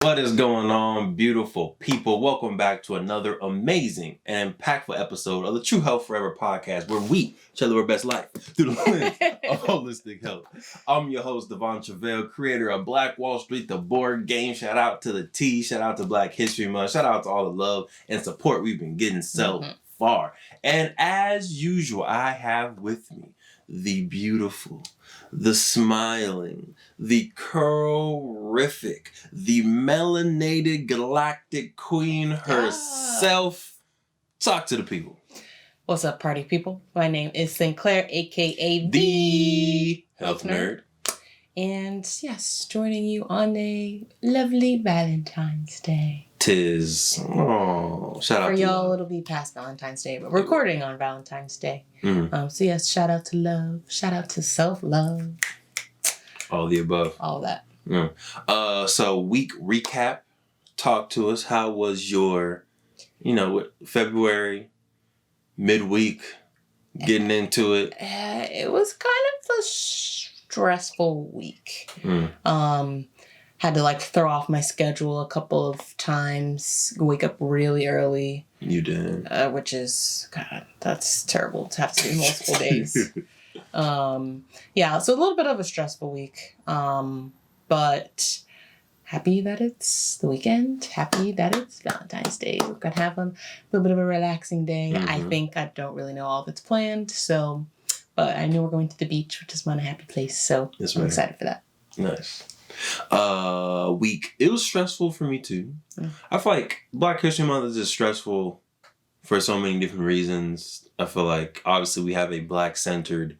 What is going on, beautiful people? Welcome back to another amazing and impactful episode of the True Health Forever podcast, where we share our best life through the lens of holistic health. I'm your host, Truvel, creator of Black Wall Street, the board game. Shout out to the Theee, shout out to Black History Month, shout out to all the love and support we've been getting so far. And as usual, I have with me the beautiful, the smiling, the curl-rific, the melanated galactic queen herself. Talk to the people. What's up, party people? My name is Sinclair, aka the Health Nerd. And yes, joining you on a lovely Valentine's Day. Shout out for to y'all. It'll be past Valentine's Day, but we're recording on Valentine's Day. So yes, shout out to love, shout out to self-love. All the above. All that. So week recap. Talk to us. How was your, February, midweek, getting into it? It was kind of a stressful week. Had to throw off my schedule a couple of times, wake up really early. You did. Which is, God, that's terrible to have to do multiple days. Yeah, so a little bit of a stressful week. But happy that it's the weekend. Happy that it's Valentine's Day. We're going to have a little bit of a relaxing day. I think I don't really know all of it's planned. So, but I know we're going to the beach, which is one happy place. So I'm excited for that. Nice. Week. It was stressful for me too. I feel like Black History Month is just stressful for so many different reasons. I feel like obviously we have a Black-centered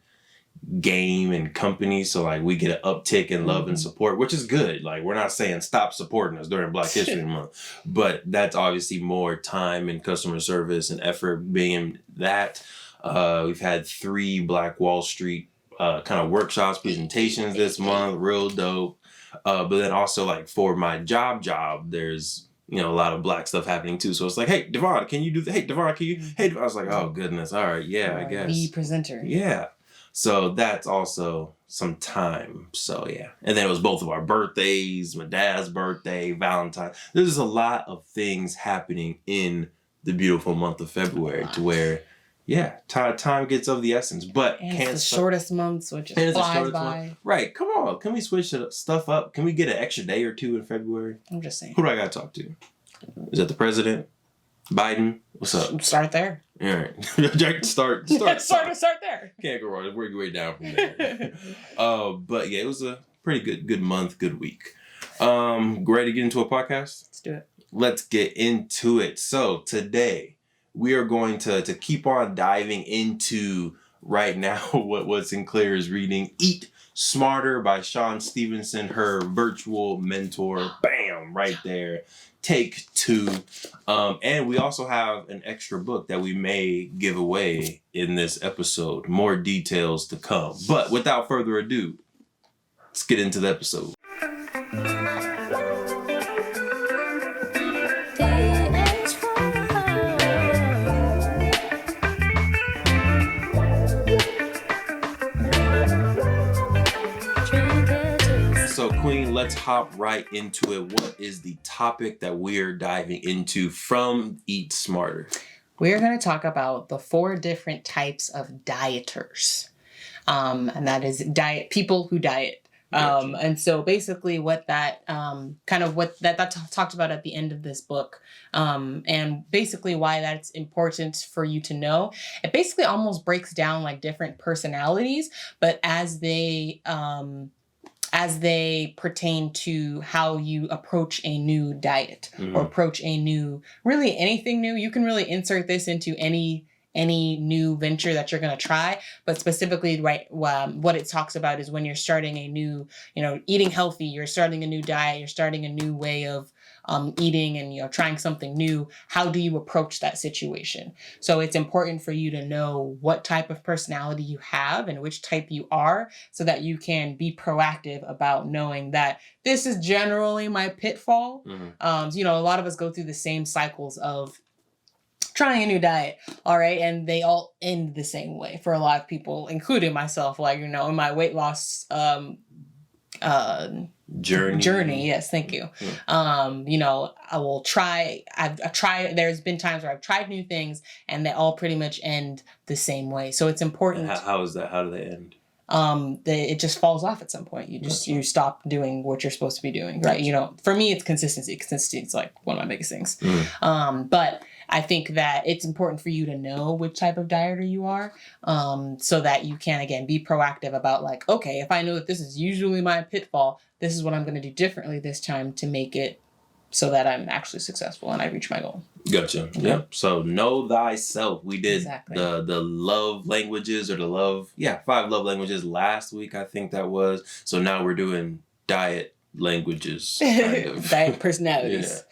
game and company, so we get an uptick in love and support, which is good. We're not saying stop supporting us during Black History Month, but that's obviously more time and customer service and effort being that. We've had 3 Black Wall Street kind of workshops, presentations this month, real dope. But then also for my job, there's a lot of Black stuff happening too. So it's hey, Devon, can you do that? Hey, Devon, can you? Hey, I was oh goodness, all right, yeah, I guess. The presenter. Yeah. So that's also some time. So yeah. And then it was both of our birthdays, my dad's birthday, Valentine's. There's just a lot of things happening in the beautiful month of February to where, yeah, time gets of the essence. But it's the shortest month, so it just flies by. Right. Come on. Can we switch stuff up? Can we get an extra day or 2 in February? I'm just saying. Who do I got to talk to? Is that the president? Biden? What's up? Start there. All right. Start there. Can't go wrong. Work your way down from there. But yeah, it was a pretty good month, good week. Ready to get into a podcast? Let's do it. Let's get into it. So today we are going to keep on diving into right now what Sinclair is reading, Eat Smarter by Shawn Stevenson, her virtual mentor. Bam, right there. Take 2. And we also have an extra book that we may give away in this episode. More details to come. But without further ado, let's get into the episode. So, Queen, let's hop right into it. What is the topic that we're diving into from Eat Smarter? We're going to talk about the 4 different types of dieters. And that is people who diet. And so basically what that talked about at the end of this book, and basically why that's important for you to know. It basically almost breaks down different personalities, but as they pertain to how you approach a new diet or approach really anything new. You can really insert this into any new venture that you're going to try, but specifically, what it talks about is when you're starting a new, eating healthy, you're starting a new diet, you're starting a new way of eating and, trying something new. How do you approach that situation? So it's important for you to know what type of personality you have and which type you are so that you can be proactive about knowing that this is generally my pitfall. A lot of us go through the same cycles of trying a new diet, all right? And they all end the same way for a lot of people, including myself. In my weight loss Journey. Yes, thank you. Mm. You know, I will try. I've tried. There's been times where I've tried new things, and they all pretty much end the same way. So it's important. How is that? How do they end? It just falls off at some point. You stop doing what you're supposed to be doing, right? You know, for me, it's consistency. Consistency is like one of my biggest things. But I think that it's important for you to know which type of dieter you are, so that you can, again, be proactive about like, okay, if I know that this is usually my pitfall, this is what I'm going to do differently this time to make it so that I'm actually successful and I reach my goal. Gotcha. Okay. Yep. So know thyself. We did Exactly. the love languages or 5 love languages last week. I think that was. So now we're doing diet languages. Kind of. Diet personalities.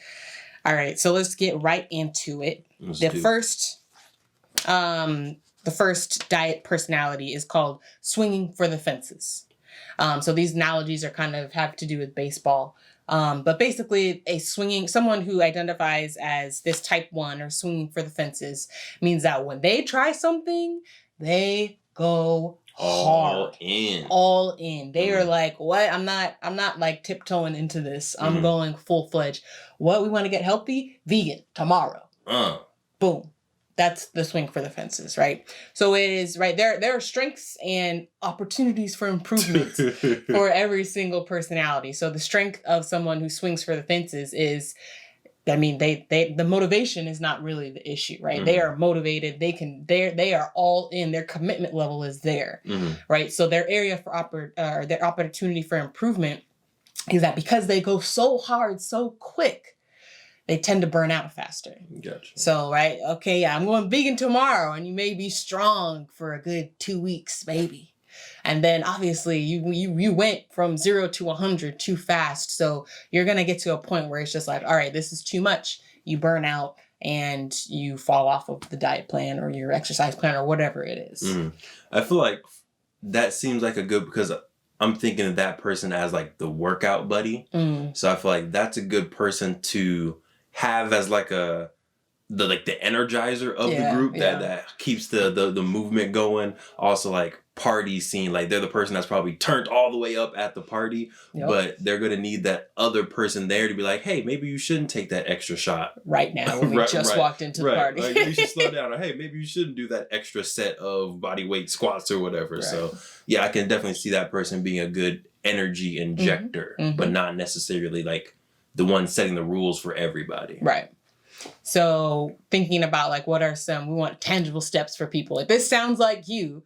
Yeah. All right. So let's get right into it. The first diet personality is called swinging for the fences. So these analogies are kind of have to do with baseball. But basically someone who identifies as this type 1 or swinging for the fences means that when they try something, they go hard. All in. They are like, what? I'm not like tiptoeing into this. I'm going full fledged. What? We want to get healthy? Vegan tomorrow. Boom. That's the swing for the fences, right? So it is, right, there are strengths and opportunities for improvement for every single personality. So the strength of someone who swings for the fences is, I mean, the motivation is not really the issue, right? They are motivated. They are all in. Their commitment level is there, right? So their area for their opportunity for improvement is that because they go so hard, so quick, they tend to burn out faster. Gotcha. So, right, okay, I'm going vegan tomorrow, and you may be strong for a good 2 weeks, maybe. And then, obviously, you went from 0 to 100 too fast. So you're going to get to a point where it's just like, all right, this is too much. You burn out, and you fall off of the diet plan or your exercise plan or whatever it is. I feel like that seems like a good, because I'm thinking of that person as like the workout buddy. So I feel like that's a good person to have as like the energizer of the group that keeps the movement going. Also like party scene, like they're the person that's probably turned all the way up at the party, but they're gonna need that other person there to be like, hey, maybe you shouldn't take that extra shot right now when we just walked into the party. Like, you should slow down, or hey, maybe you shouldn't do that extra set of body weight squats or whatever. Right. So yeah, I can definitely see that person being a good energy injector, but not necessarily like the one setting the rules for everybody. Right. So thinking about like, we want tangible steps for people. Like, this sounds like you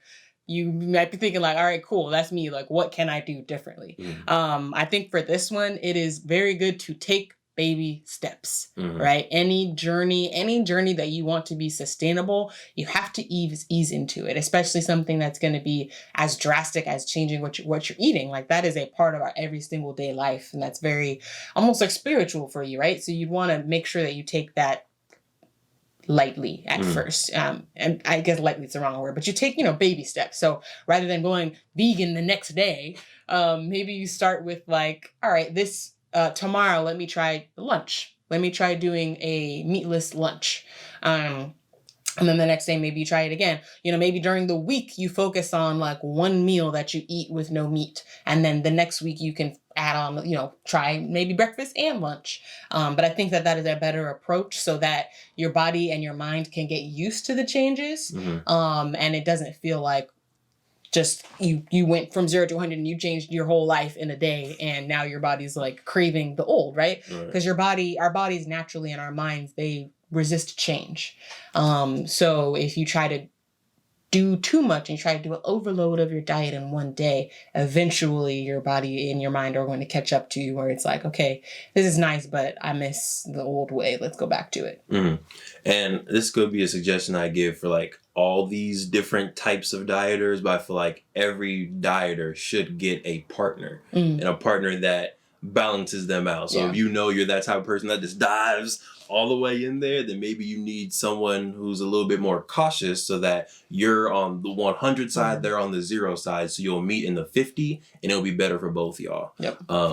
might be thinking like, all right, cool. That's me. Like, what can I do differently? I think for this one, it is very good to take baby steps, right? Any journey that you want to be sustainable, you have to ease into it, especially something that's going to be as drastic as changing what you're eating. Like, that is a part of our every single day life. And that's very almost like spiritual for you, right? So you'd want to make sure that you take that lightly at first. And I guess lightly is the wrong word, but you take, baby steps. So rather than going vegan the next day, maybe you start with like, all right, tomorrow, let me try lunch. Let me try doing a meatless lunch. And then the next day, maybe you try it again. Maybe during the week, you focus on like one meal that you eat with no meat. And then the next week you can add on, try maybe breakfast and lunch. But I think that is a better approach so that your body and your mind can get used to the changes. And it doesn't feel like just you went from 0 to 100 and you changed your whole life in a day, and now your body's like craving the old, right? Because our bodies naturally and our minds, they resist change. So if you try to do too much and you try to do an overload of your diet in one day, eventually your body and your mind are going to catch up to you where it's like, okay, this is nice, but I miss the old way. Let's go back to it. And this could be a suggestion I give for like all these different types of dieters, but I feel like every dieter should get a partner and a partner that balances them out. So if you're that type of person that just dives all the way in there, then maybe you need someone who's a little bit more cautious so that you're on the 100 side, they're on the 0 side. So you'll meet in the 50 and it'll be better for both y'all.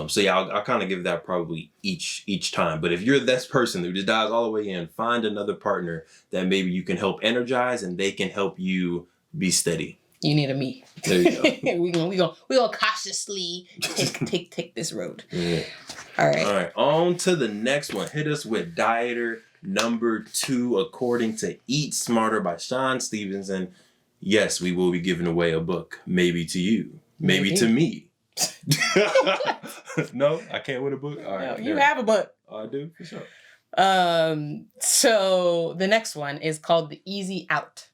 So yeah, I'll kind of give that probably each time. But if you're this person who just dives all the way in, find another partner that maybe you can help energize and they can help you be steady. You need a me. There you go. we gonna cautiously take this road. Yeah. All right. All right. On to the next one. Hit us with dieter number 2, according to Eat Smarter by Shawn Stevenson. Yes, we will be giving away a book. Maybe to you. Maybe to me. No, I can't win a book. All right. No, you have a book. I do, for sure. So the next one is called the Easy Out.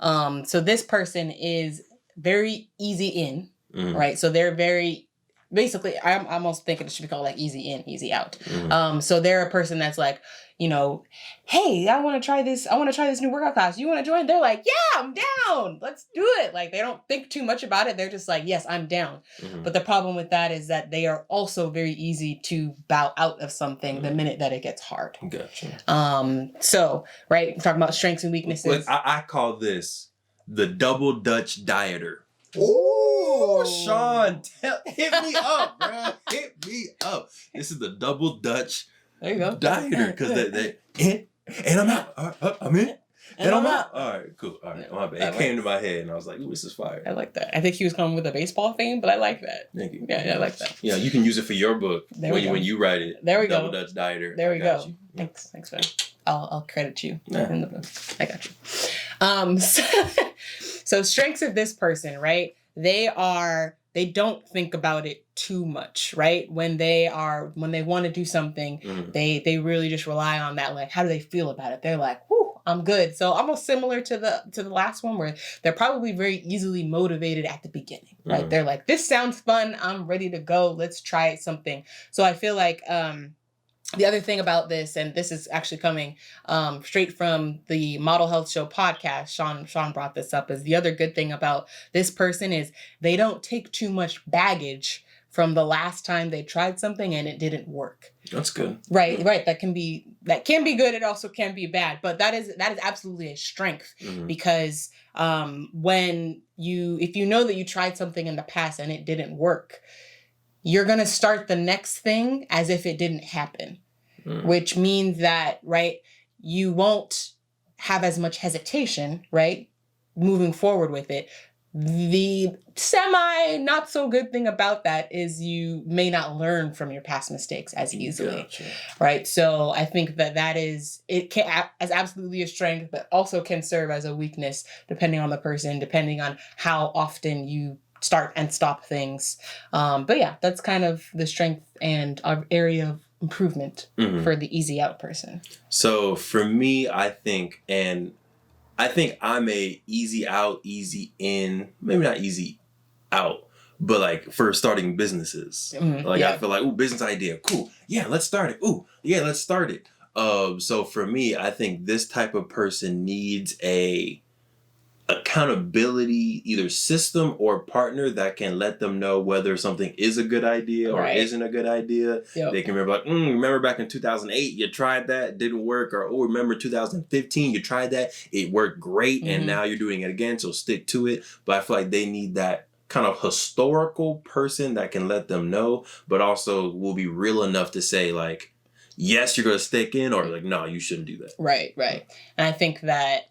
So this person is very easy in, right? So they're very, basically, I'm almost thinking it should be called like easy in, easy out. So they're a person that's like, you know, hey, I want to try this new workout class. You want to join? They're like, yeah, I'm down. Let's do it. Like, they don't think too much about it. They're just like, yes, I'm down. But the problem with that is that they are also very easy to bow out of something the minute that it gets hard. Gotcha. So, right, we're talking about strengths and weaknesses. I call this the double Dutch dieter. Ooh, Shawn, hit me up, bro. Hit me up. This is the double Dutch there you go. dieter, because they in and I'm out. I'm in and I'm out. All right, cool. All right, my bad. It came to my head and I was like, ooh, this is fire. I like that. I think he was coming with a baseball theme, but I like that. Thank you. Yeah, I like that. Yeah, you can use it for your book when you write it. There we double go. Dutch dieter. There we go. Yeah. Thanks, man. I'll credit you in the book. I got you. So strengths of this person, right? They don't think about it too much, right? When they want to do something, they really just rely on that. Like, how do they feel about it? They're like, whoo, I'm good. So almost similar to the last one, where they're probably very easily motivated at the beginning, right? They're like, this sounds fun. I'm ready to go. Let's try something. So I feel like, the other thing about this, and this is actually coming straight from the Model Health Show podcast, Shawn brought this up, is the other good thing about this person is they don't take too much baggage from the last time they tried something and it didn't work. That's good. Right. That can be good. It also can be bad, but that is absolutely a strength because if you know that you tried something in the past and it didn't work, you're going to start the next thing as if it didn't happen, which means that, right, you won't have as much hesitation, right, moving forward with it. The not so good thing about that is you may not learn from your past mistakes as easily, right? So I think it as absolutely a strength, but also can serve as a weakness depending on the person, depending on how often you start and stop things. But yeah, that's kind of the strength and our area of improvement for the easy out person. So for me, I think I'm a easy out, easy in, maybe not easy out, but like for starting businesses. I feel like, ooh, business idea, cool. Yeah, let's start it. Ooh, yeah, let's start it. So for me, I think this type of person needs a accountability, either system or partner that can let them know whether something is a good idea or isn't a good idea. Yep. They can remember like, remember back in 2008, you tried that, it didn't work. Or, remember 2015, you tried that, it worked great. And now you're doing it again. So stick to it. But I feel like they need that kind of historical person that can let them know, but also will be real enough to say like, yes, you're going to stick in, or like, no, you shouldn't do that. Right. And I think that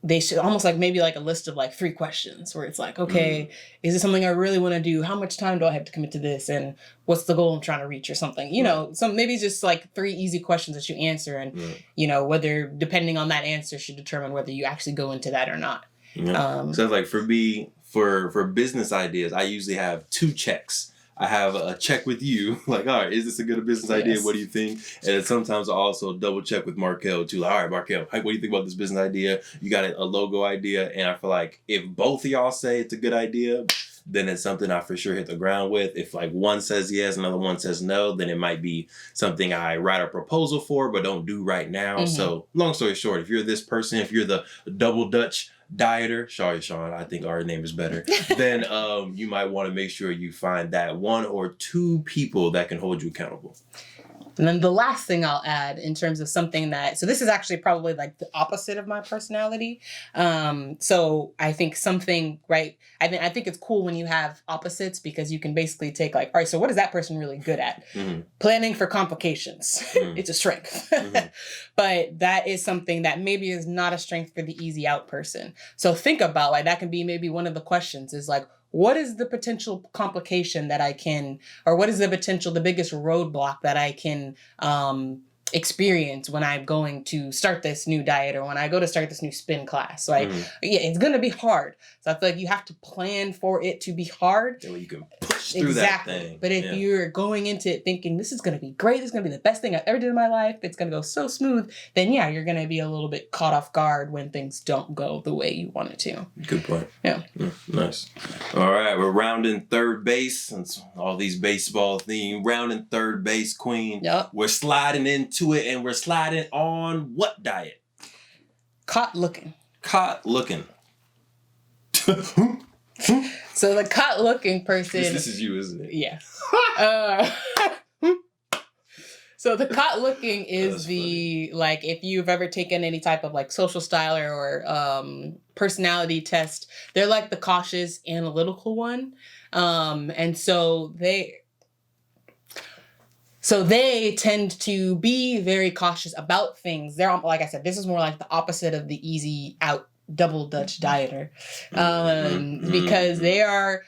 they should almost like maybe like a list of like 3 questions where it's like, okay, is this something I really want to do? How much time do I have to commit to this? And what's the goal I'm trying to reach or something? You know, so maybe just like 3 easy questions that you answer, and you know, whether depending on that answer should determine whether you actually go into that or not. So like for me, for business ideas, I usually have 2 checks. I have a check with you, like, all right, is this a good business idea? What do you think? And then sometimes I also double check with Markel too. Like, all right, Markel, what do you think about this business idea? You got a logo idea. And I feel like if both of y'all say it's a good idea, then it's something I for sure hit the ground with. If like one says yes, another one says no, then it might be something I write a proposal for, but don't do right now. So long story short, if you're this person, if you're the double Dutch dieter, sorry, Shawn, I think our name is better, then you might want to make sure you find that 1 or 2 people that can hold you accountable. And then the last thing I'll add in terms of something so this is actually probably like the opposite of my personality. So I think something, right? I think it's cool when you have opposites because you can basically take like, all right, so what is that person really good at? Mm-hmm. Planning for complications. Mm-hmm. It's a strength. Mm-hmm. But that is something that maybe is not a strength for the easy out person. So think about like that can be maybe one of the questions is like, what is the potential complication that I can, or what is the biggest roadblock that I can experience when I'm going to start this new diet or when I go to start this new spin class? Like, yeah, it's going to be hard. So I feel like you have to plan for it to be hard. So you can push through that thing. But if you're going into it thinking, this is going to be great, this is going to be the best thing I've ever did in my life, it's going to go so smooth, then yeah, you're going to be a little bit caught off guard when things don't go the way you want it to. Good point. Yeah. Nice. All right, we're rounding third base. Since all these baseball theme, rounding third base, queen. Yep. We're sliding into it, and we're sliding on what diet? Caught looking. Caught looking. So the caught looking person. This is you, isn't it? Yeah. So the caught looking is funny. Like if you've ever taken any type of like social style or personality test, they're like the cautious analytical one. And so they tend to be very cautious about things. They're, like I said, this is more like the opposite of the easy out double Dutch dieter, because they are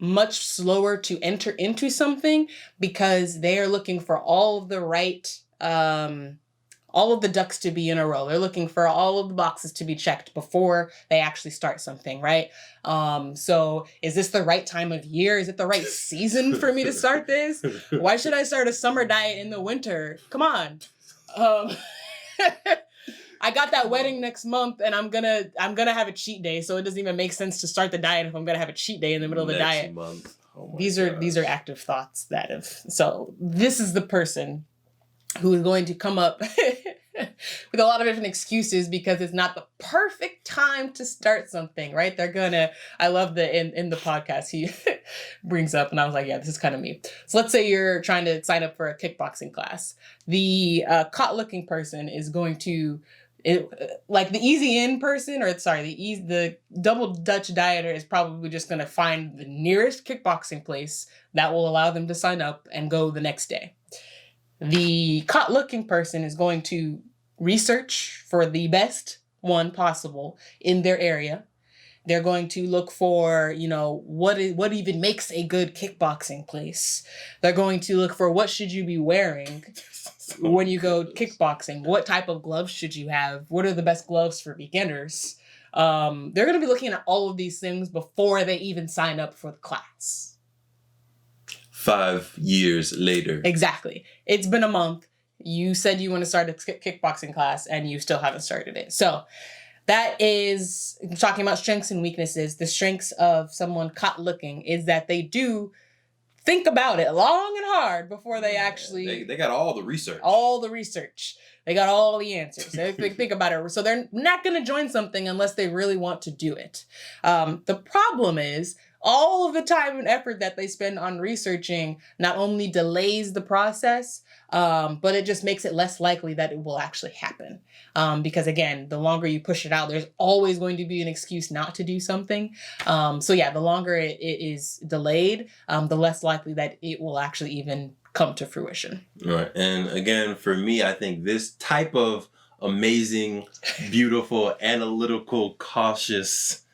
much slower to enter into something because they are looking for all of the right, all of the ducks to be in a row. They're looking for all of the boxes to be checked before they actually start something, right? So is this the right time of year? Is it the right season for me to start this? Why should I start a summer diet in the winter? Come on. I got that wedding next month and I'm gonna have a cheat day, so it doesn't even make sense to start the diet if I'm gonna have a cheat day in the middle of the diet. Month. Oh these are active thoughts so this is the person who is going to come up with a lot of different excuses because it's not the perfect time to start something, right? I love in the podcast he brings up, and I was like, yeah, this is kind of me. So let's say you're trying to sign up for a kickboxing class. The caught looking person is going to, like the easy in person, the double Dutch dieter is probably just going to find the nearest kickboxing place that will allow them to sign up and go the next day. The caught looking person is going to research for the best one possible in their area. They're going to look for, what even makes a good kickboxing place. They're going to look for what should you be wearing when you go kickboxing. What type of gloves should you have? What are the best gloves for beginners? They're going to be looking at all of these things before they even sign up for the class. 5 years later. Exactly. It's been a month. You said you want to start a kickboxing class and you still haven't started it. So that is talking about strengths and weaknesses. The strengths of someone caught looking is that they do think about it long and hard before they actually... They got all the research. They got all the answers. They think about it. So they're not going to join something unless they really want to do it. The problem is all of the time and effort that they spend on researching not only delays the process, but it just makes it less likely that it will actually happen. Because again, the longer you push it out, there's always going to be an excuse not to do something. So yeah, the longer it is delayed, the less likely that it will actually even come to fruition. Right. And again, for me, I think this type of amazing, beautiful, analytical, cautious,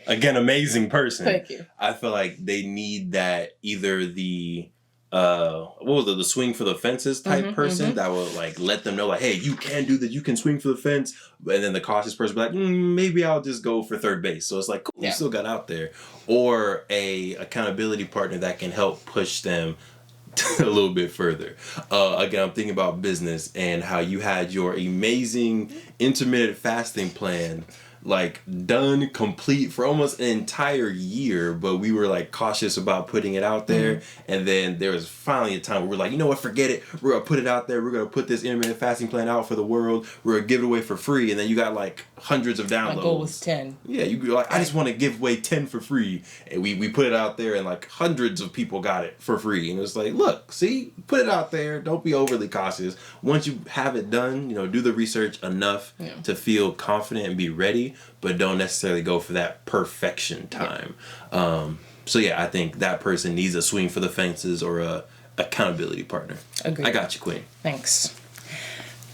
again, amazing person. Thank you. I feel like they need that either the the swing for the fences type person that will like let them know like, hey, you can do this, you can swing for the fence, and then the cautious person will be like, maybe I'll just go for third base. So it's like, cool, you still got out there. Or a accountability partner that can help push them a little bit further. Again, I'm thinking about business and how you had your amazing intermittent fasting plan like done, complete for almost an entire year, but we were like cautious about putting it out there. And then there was finally a time where we're like, you know what, forget it. We're gonna put it out there. We're gonna put this intermittent fasting plan out for the world. We're gonna give it away for free. And then you got like hundreds of downloads. My goal was 10. Yeah, you like, I just want to give away 10 for free. And we put it out there and like hundreds of people got it for free. And it's like, look, see, put it out there. Don't be overly cautious. Once you have it done, you know, do the research enough to feel confident and be ready, but don't necessarily go for that perfection time. So yeah, I think that person needs a swing for the fences or a accountability partner. Agreed. I got you, Queen. Thanks.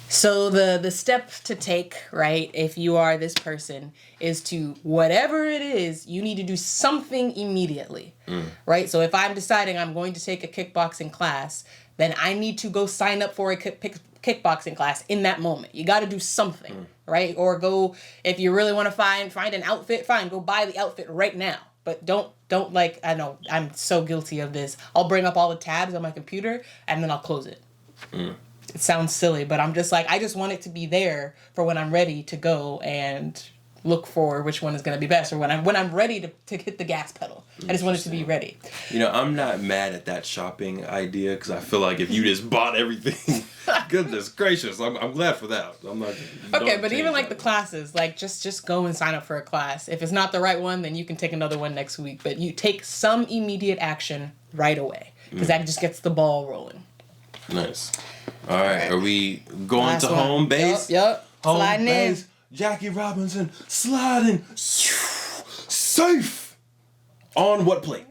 So the step to take, right, if you are this person, is to, whatever it is, you need to do something immediately, right? So if I'm deciding I'm going to take a kickboxing class, then I need to go sign up for a kickboxing class in that moment. You got to do something, right? Or go, if you really want to find an outfit, fine, go buy the outfit right now. But don't like, I know, I'm so guilty of this. I'll bring up all the tabs on my computer and then I'll close it. It sounds silly, but I'm just like, I just want it to be there for when I'm ready to go and look for which one is going to be best, or when I'm ready to hit the gas pedal. I just want it to be ready. You know, I'm not mad at that shopping idea, because I feel like if you just bought everything, goodness gracious, I'm glad for that. I'm not. Okay, but even like the classes, like just go and sign up for a class. If it's not the right one, then you can take another one next week. But you take some immediate action right away, because that just gets the ball rolling. Nice. All right. Are we going Last to one. home base? Yep. Home Sliding base. in. Jackie Robinson sliding safe on what plate?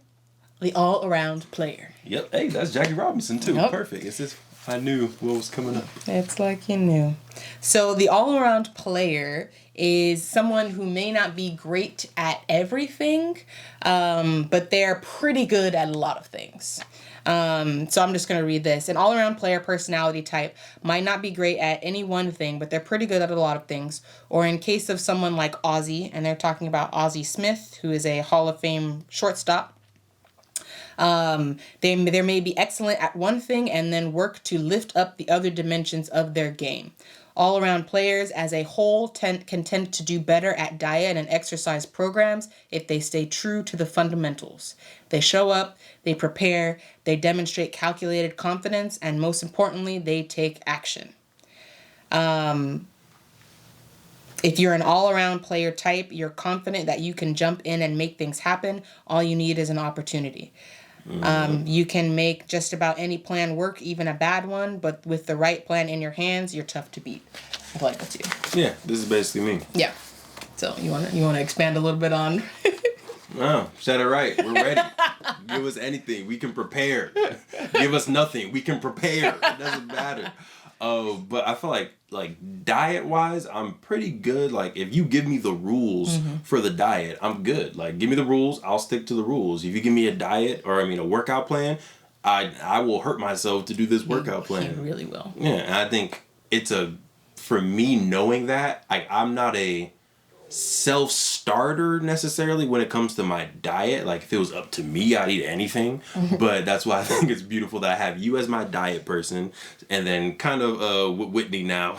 The all-around player. Yep. Hey, that's Jackie Robinson too. Yep. Perfect. It's just I knew what was coming up. It's like you knew. So the all-around player is someone who may not be great at everything, but they're pretty good at a lot of things. So I'm just going to read this. An all-around player personality type might not be great at any one thing, but they're pretty good at a lot of things. Or in case of someone like Ozzie, and they're talking about Ozzie Smith, who is a Hall of Fame shortstop. They may be excellent at one thing and then work to lift up the other dimensions of their game. All-around players as a whole can tend to do better at diet and exercise programs if they stay true to the fundamentals. They show up, they prepare, they demonstrate calculated confidence, and most importantly, they take action. If you're an all-around player type, you're confident that you can jump in and make things happen. All you need is an opportunity. You can make just about any plan work, even a bad one, but with the right plan in your hands, you're tough to beat. I feel like that's you. Yeah, this is basically me. Yeah. So you wanna expand a little bit on? No, said it right. We're ready. Give us anything. We can prepare. Give us nothing. We can prepare. It doesn't matter. But I feel like diet wise, I'm pretty good. Like if you give me the rules for the diet, I'm good. Like give me the rules, I'll stick to the rules. If you give me a diet or a workout plan, I will hurt myself to do this workout plan. You really will. Yeah, and I think for me knowing that, I'm not a self-starter necessarily when it comes to my diet. Like if it was up to me, I'd eat anything. But that's why I think it's beautiful that I have you as my diet person, and then kind of Whitney now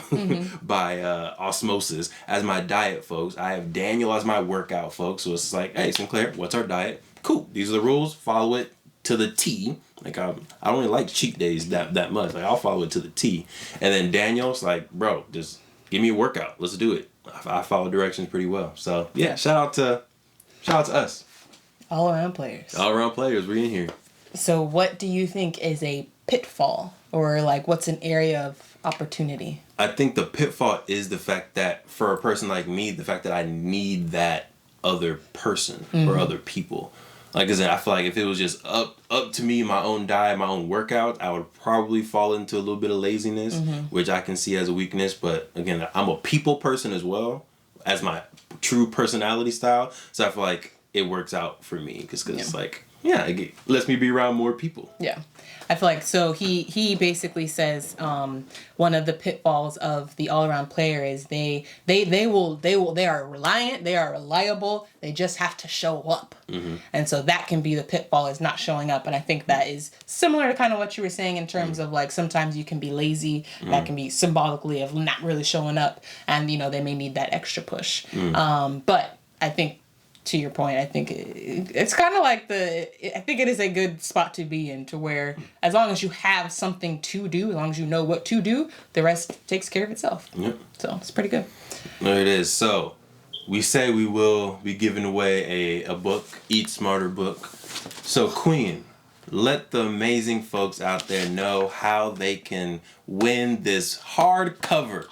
by osmosis as my diet folks. I have Daniel as my workout folks. So it's like, hey Sinclair, what's our diet? Cool. These are the rules. Follow it to the T. Like I don't really like cheat days that much. Like I'll follow it to the T. And then Daniel's like, bro, just give me a workout. Let's do it. I follow directions pretty well. So yeah, shout out to us. All around players. All around players, we're in here. So what do you think is a pitfall, or like what's an area of opportunity? I think the pitfall is the fact that for a person like me, the fact that I need that other person or other people. Like I said, I feel like if it was just up to me, my own diet, my own workout, I would probably fall into a little bit of laziness, which I can see as a weakness. But again, I'm a people person as well as my true personality style. So I feel like it works out for me because it's like, Yeah, it lets me be around more people. Yeah. I feel like, so he basically says one of the pitfalls of the all-around player is they are reliant, they are reliable, they just have to show up. Mm-hmm. And so that can be the pitfall, is not showing up. And I think that is similar to kind of what you were saying in terms of like sometimes you can be lazy, that can be symbolically of not really showing up, and you know they may need that extra push. But I think, to your point, I think it's kind of like I think it is a good spot to be in, to where as long as you have something to do, as long as you know what to do, the rest takes care of itself. Yep. So it's pretty good. There it is. So we say we will be giving away a book, Eat Smarter book. So Queen, let the amazing folks out there know how they can win this hardcover.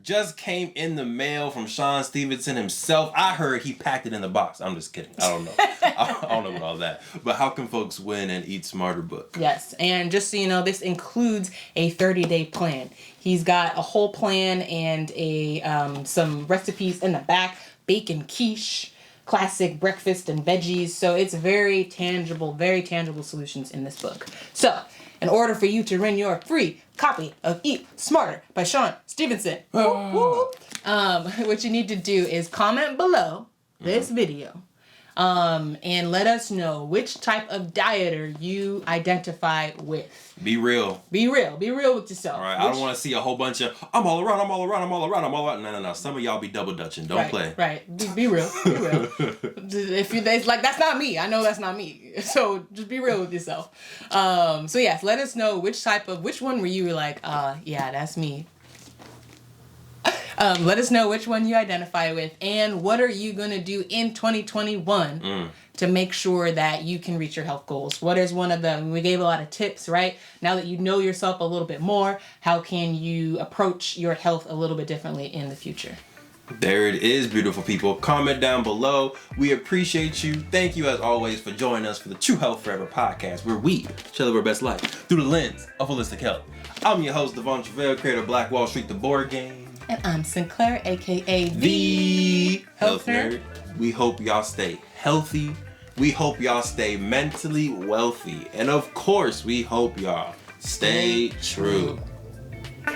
Just came in the mail from Shawn Stevenson himself. I heard he packed it in the box. I'm just kidding. I don't know. I don't know about all that. But how can folks win an Eat Smarter book? Yes, and just so you know, this includes a 30-day plan. He's got a whole plan and some recipes in the back. Bacon quiche, classic breakfast and veggies. So it's very tangible solutions in this book. So in order for you to win your free copy of Eat Smarter by Shawn Stevenson, what you need to do is comment below this video and let us know which type of dieter you identify with. Be real. Be real with yourself. All right, I don't want to see a whole bunch of I'm all around. No. Some of y'all be double dutching. Don't play. Right. Be real. If it's like, that's not me. I know that's not me. So just be real with yourself. So yes, let us know which one were you like, yeah, that's me. Let us know which one you identify with, and what are you going to do in 2021 to make sure that you can reach your health goals. What is one of them? We gave a lot of tips, right? Now that you know yourself a little bit more, how can you approach your health a little bit differently in the future? There it is, beautiful people. Comment down below. We appreciate you. Thank you, as always, for joining us for the True Health Forever podcast, where we share our best life through the lens of holistic health. I'm your host, Truvel, creator of Black Wall Street, the board game. And I'm Sinclair, aka the Health Nerd. We hope y'all stay healthy. We hope y'all stay mentally wealthy. And of course, we hope y'all stay true. True.